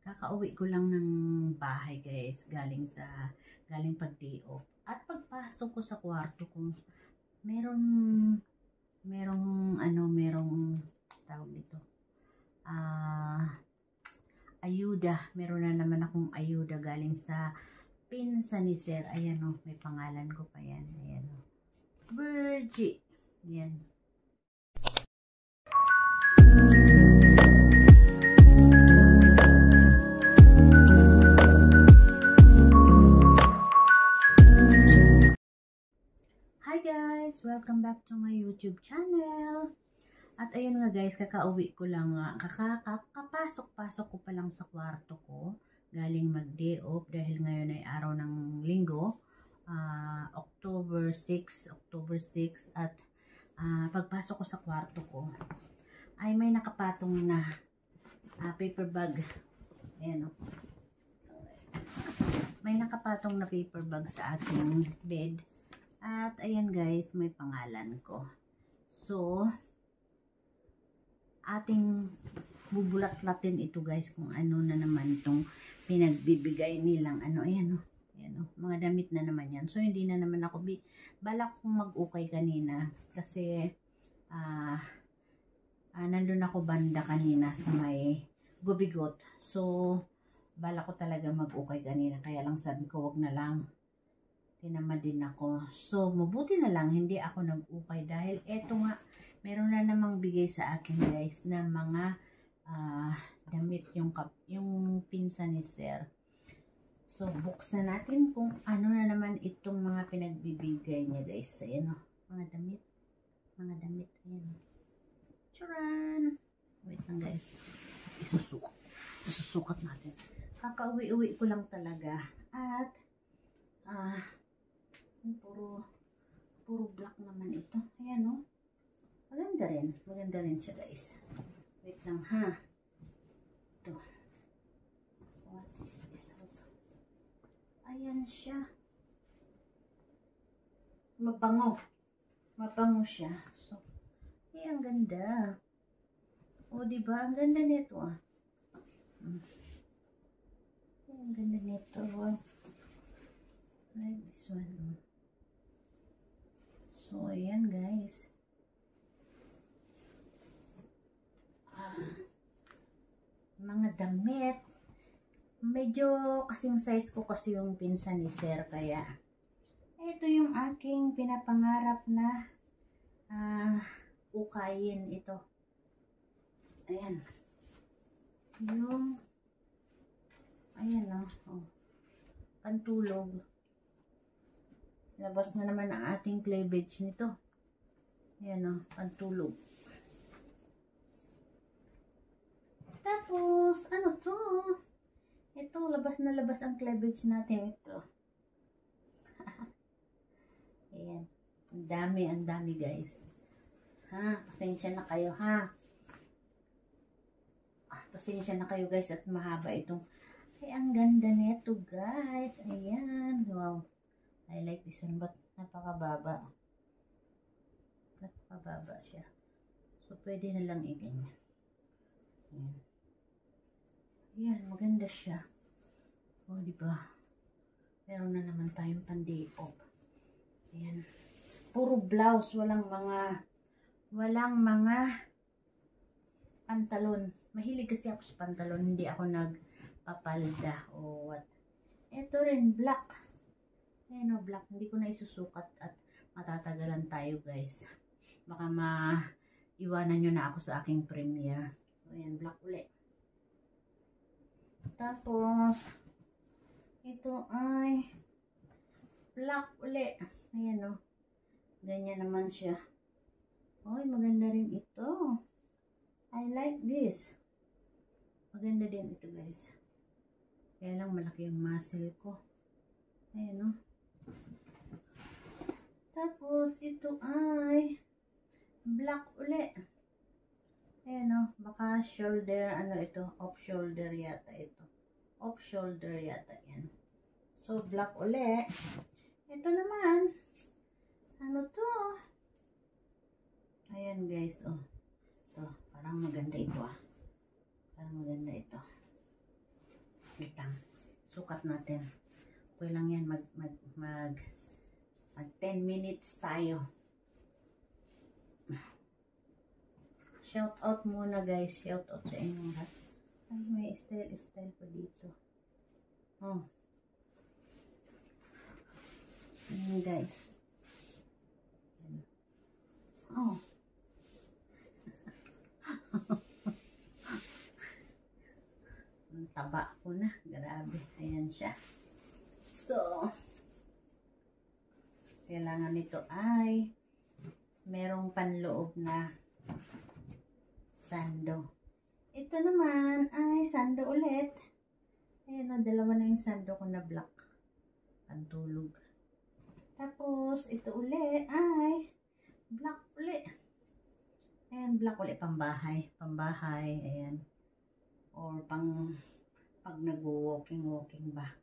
Kakauwi ko lang ng bahay guys, galing pag day off. At pagpasok ko sa kwarto ko, merong merong tawag dito. Ayuda. Meron na naman akong ayuda galing sa pinsan ni Sir. Ayan o, may pangalan ko pa yan. Ayan o. Virgie. Ayan. Hi guys! Welcome back to my YouTube channel. At ayun nga guys, kakauwi ko lang nga. Kakapasok-pasok ko pa lang sa kwarto ko. Galing mag-day off dahil ngayon ay araw ng linggo. October 6 at pagpasok ko sa kwarto ko ay may nakapatong na paper bag. Ayan o. May nakapatong na paper bag sa ating bed. At ayan guys, may pangalan ko. So, ating bubulat-latin ito guys kung ano na naman itong pinagbibigay nilang ano. Ayan o. Ayan o. Mga damit na naman yan. So, hindi na naman ako balak kong mag-ukay kanina. Kasi, nandun ako banda kanina sa may gubigot. So, balak ko talaga mag-ukay kanina. Kaya lang sabi ko, wag na lang. Tinamad din ako. So, mabuti na lang hindi ako nag-ukay dahil eto nga, meron na namang bigay sa akin guys na mga damit yung pinsan ni Sir. So, buksan natin kung ano na naman itong mga pinagbibigay niya guys. Ayan o, mga damit. Mga damit. Ayan. Charan! Wait lang guys. Isusukat natin. Kakauwi-uwi ko lang talaga. At, puro black naman ito. Ayan o. Maganda rin siya guys. Wait lang ha. Ito. What is this? Ayan siya. Mabango siya. So, ang ganda. O diba? Ang ganda nito ah. Ang ganda nito. Like this one. So, ayan guys. Mga damit. Medyo kasing size ko kasi yung pinsan ni Sir. Kaya, ito yung aking pinapangarap na ukayin ito. Ayan. Ayan o. Pantulog. Labas na naman ang ating cleavage nito. Ayan o, pantulog. Tapos, ano to? Ito, labas na labas ang cleavage natin ito. Ayan. Ang dami guys. Pasensya na kayo ha. Pasensya na kayo guys at mahaba itong. Ay, ang ganda nito guys. Ayan. Wow. I like this one, but napakababa. Napakababa siya. So, pwede na lang i-ganyan. Ayan. Ayan, maganda siya. O, diba? Meron na naman tayong pan-day off. Ayan. Puro blouse. Walang mga pantalon. Mahilig kasi ako sa pantalon. Hindi ako nagpapalda o what. Ito rin, black. Ayan o, black. Hindi ko na isusukat at matatagalan tayo guys. Baka maiwanan nyo na ako sa aking premiere. So, ayan, black ulit. Tapos, ito ay black ulit. Ayan o. Ganyan naman siya. Oy, maganda rin ito. I like this. Maganda din ito guys. Kaya lang malaki yung muscle ko. Ayan o. Tapos, ito ay black uli. Ayan o. Baka shoulder, ano ito? Off shoulder yata ito. Off shoulder yata yan. So, black uli. Ito naman. Ano to? Ayan guys, oh. Ito, parang maganda ito ah. Parang maganda ito. Sukat natin. Okay lang yan, mag 10 minutes tayo. Shout out muna guys. Shout out sa inyong lahat. Ay, may style pa dito. Oh. Ayan guys. Oh. Ang taba ko na. Grabe. Ayan siya. So, kailangan nito ay merong panloob na sando. Ito naman ay sando ulit. Ayan o, dalawa na yung sando ko na black. Pantulog. Tapos, ito uli ay black uli. Ayan, black uli, pambahay. Pambahay, ayan. Or pag nag-walking ba.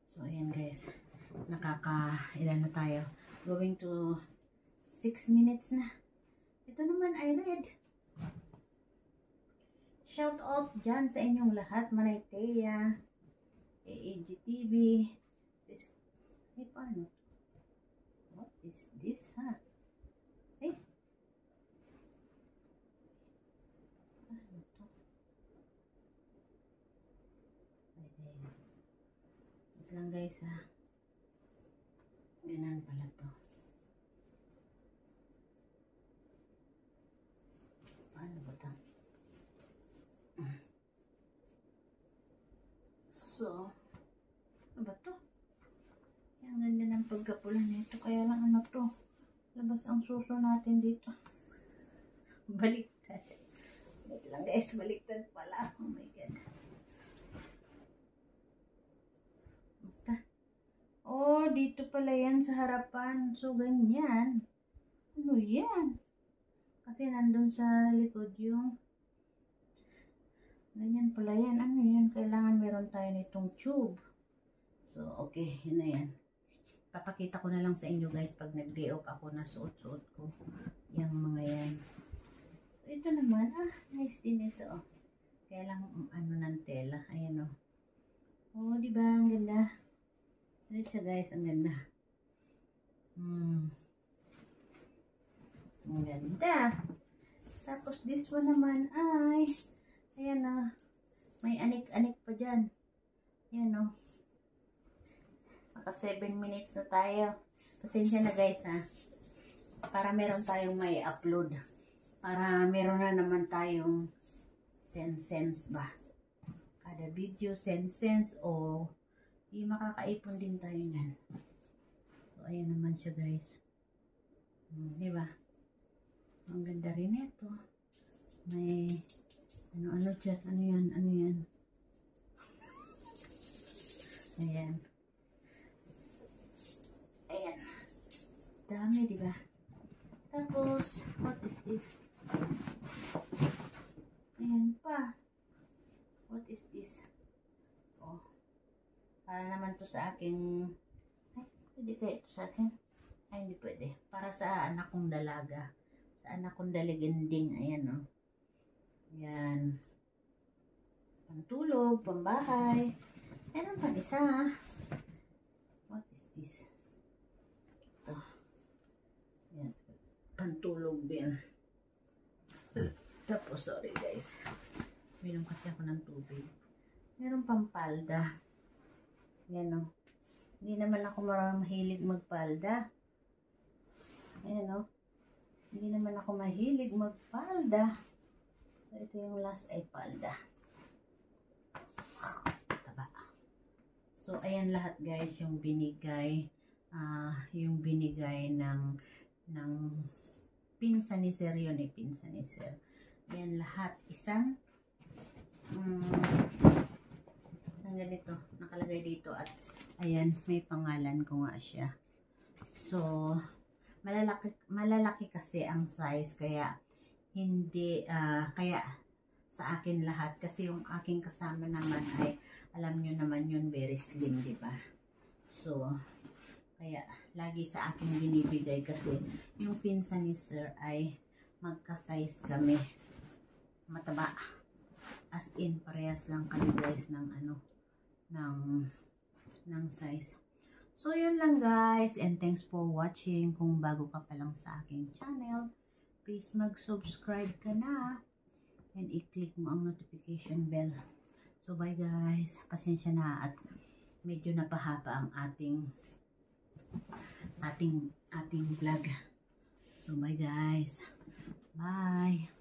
So, ayan guys. Ilan na tayo? Going to 6 minutes na. Ito naman ay red. Shout out dyan sa inyong lahat. Manayteya, AAGTV. Ay, paano? What is this, ha? Ay. Ano to? Wait lang guys, ha? Ganun pala to. Paano ba ito? So, ano ba to? Ang ganda ng pagkapula nito. Kaya lang ano to? Labas ang suso natin dito. Baliktad. Wait lang guys, baliktad pala. Oh my God. Basta. Oh, dito pala yan sa harapan. So, ganyan. Ano yan? Kasi nandun sa likod yung ganyan pala yan. Ano yan? Kailangan meron tayo nitong tube. So, okay. Yun na yan. Papakita ko na lang sa inyo guys pag nag-day off ako na suot-suot ko. Yung mga yan. So, ito naman. Nice din ito. Kaya lang ano ng tela. Ayan o. Oh, diba? Ang ganda. Ano siya guys? Ang ganda. Ang ganda. Tapos this one naman ay ayan o. May anik-anik pa dyan. Ayan o. Maka 7 minutes na tayo. Pasensya na guys ha. Para meron tayong may upload. Para meron na naman tayong sense ba. Kada video sense o makakaipon din tayo nyan. So ayan naman siya guys. Diba? Ang ganda rin ito. May ano dyan? Ano yan? Ano yan? Ayan. Ayan. Dami, diba? Tapos, what is this? Ayan pa. What is this? Oh. Para naman to sa aking... Ay, pwede kaya ito sa akin? Ay, hindi pwede. Para sa anak kong dalaga. Sa anak kong daliganding. Ayan, oh. Ayan. Pantulog, pambahay. Meron pang isa. What is this? Ito. Ayan. Pantulog din. Tapos, sorry guys. Minom kasi ako ng tubig. Meron pang palda. Ayan, oh. Hindi naman ako mahilig magpalda. Ayan, oh. Hindi naman ako mahilig magpalda. So, ito yung last ay palda. Taba. So, ayan lahat guys yung binigay. Yung binigay ng pinsan ni Sir yun eh. Pinsan ni Sir. Ayan lahat. Isang ang ganito. Nakalagay dito at ayan, may pangalan ko nga siya. So, malalaki kasi ang size kaya hindi, kaya sa akin lahat. Kasi yung aking kasama naman ay, alam nyo naman yun, very slim, diba? So, kaya lagi sa akin binibigay kasi yung pinsan ni Sir ay magka-size kami. Mataba. As in, parehas lang kami guys ng ano, ng, ng size. So, yun lang guys. And thanks for watching. Kung bago ka pa lang sa aking channel, please mag-subscribe ka na. And i-click mo ang notification bell. So, bye guys. Pasensya na at medyo napahaba ang ating vlog. So, bye guys. Bye.